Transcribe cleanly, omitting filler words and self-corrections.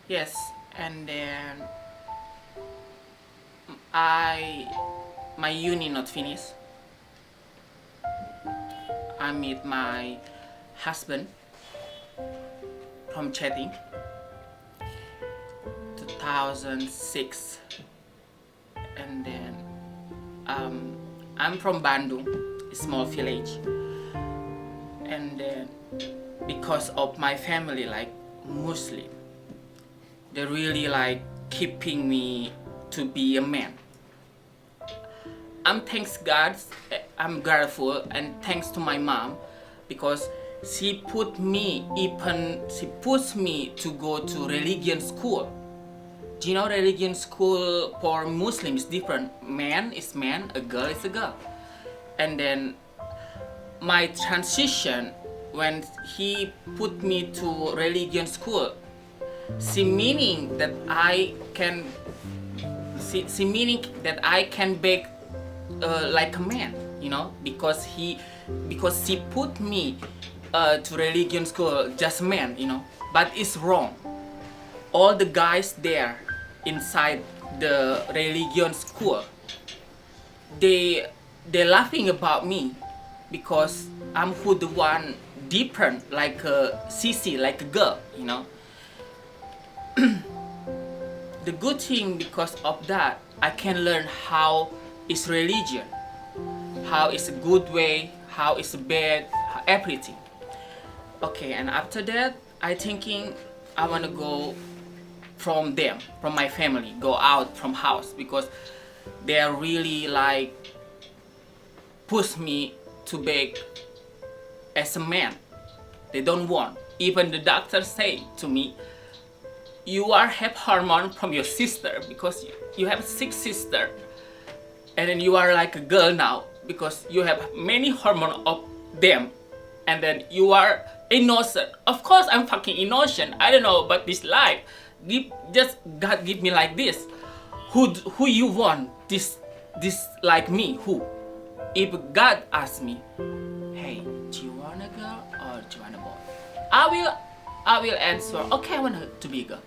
Yes, and then I my uni not finished. I meet my husband from chatting 2006, and then I'm from Bandung, a small village, and then because of my family like Muslim, they really like keeping me to be a man. I'm thanks God, I'm grateful and thanks to my mom because she puts me to go to religion school. Do you know religion school for Muslims is different? Man is man, a girl is a girl. And then my transition when he put me to religion school, she meaning that I can she meaning that I can bake like a man, because she put me to religion school just man, but it's wrong. All the guys there inside the religion school, they laughing about me because I'm who the one different like a sissy, like a girl, The good thing because of that, I can learn how is religion, how is a good way, how is a bad, everything. Okay, and after that, I thinking I wanna go from them, from my family, go out from house because they are really like push me to beg as a man. They don't want. Even the doctor say to me, you are have hormone from your sister because you have 6 sisters, and then you are like a girl now because you have many hormone of them, and then you are innocent. Of course I'm fucking innocent. I don't know about this life. Just God give me like this. Who you want this like me? Who? If God asks me, hey, do you want a girl or do you want a boy? I will answer, okay, I want to be a girl.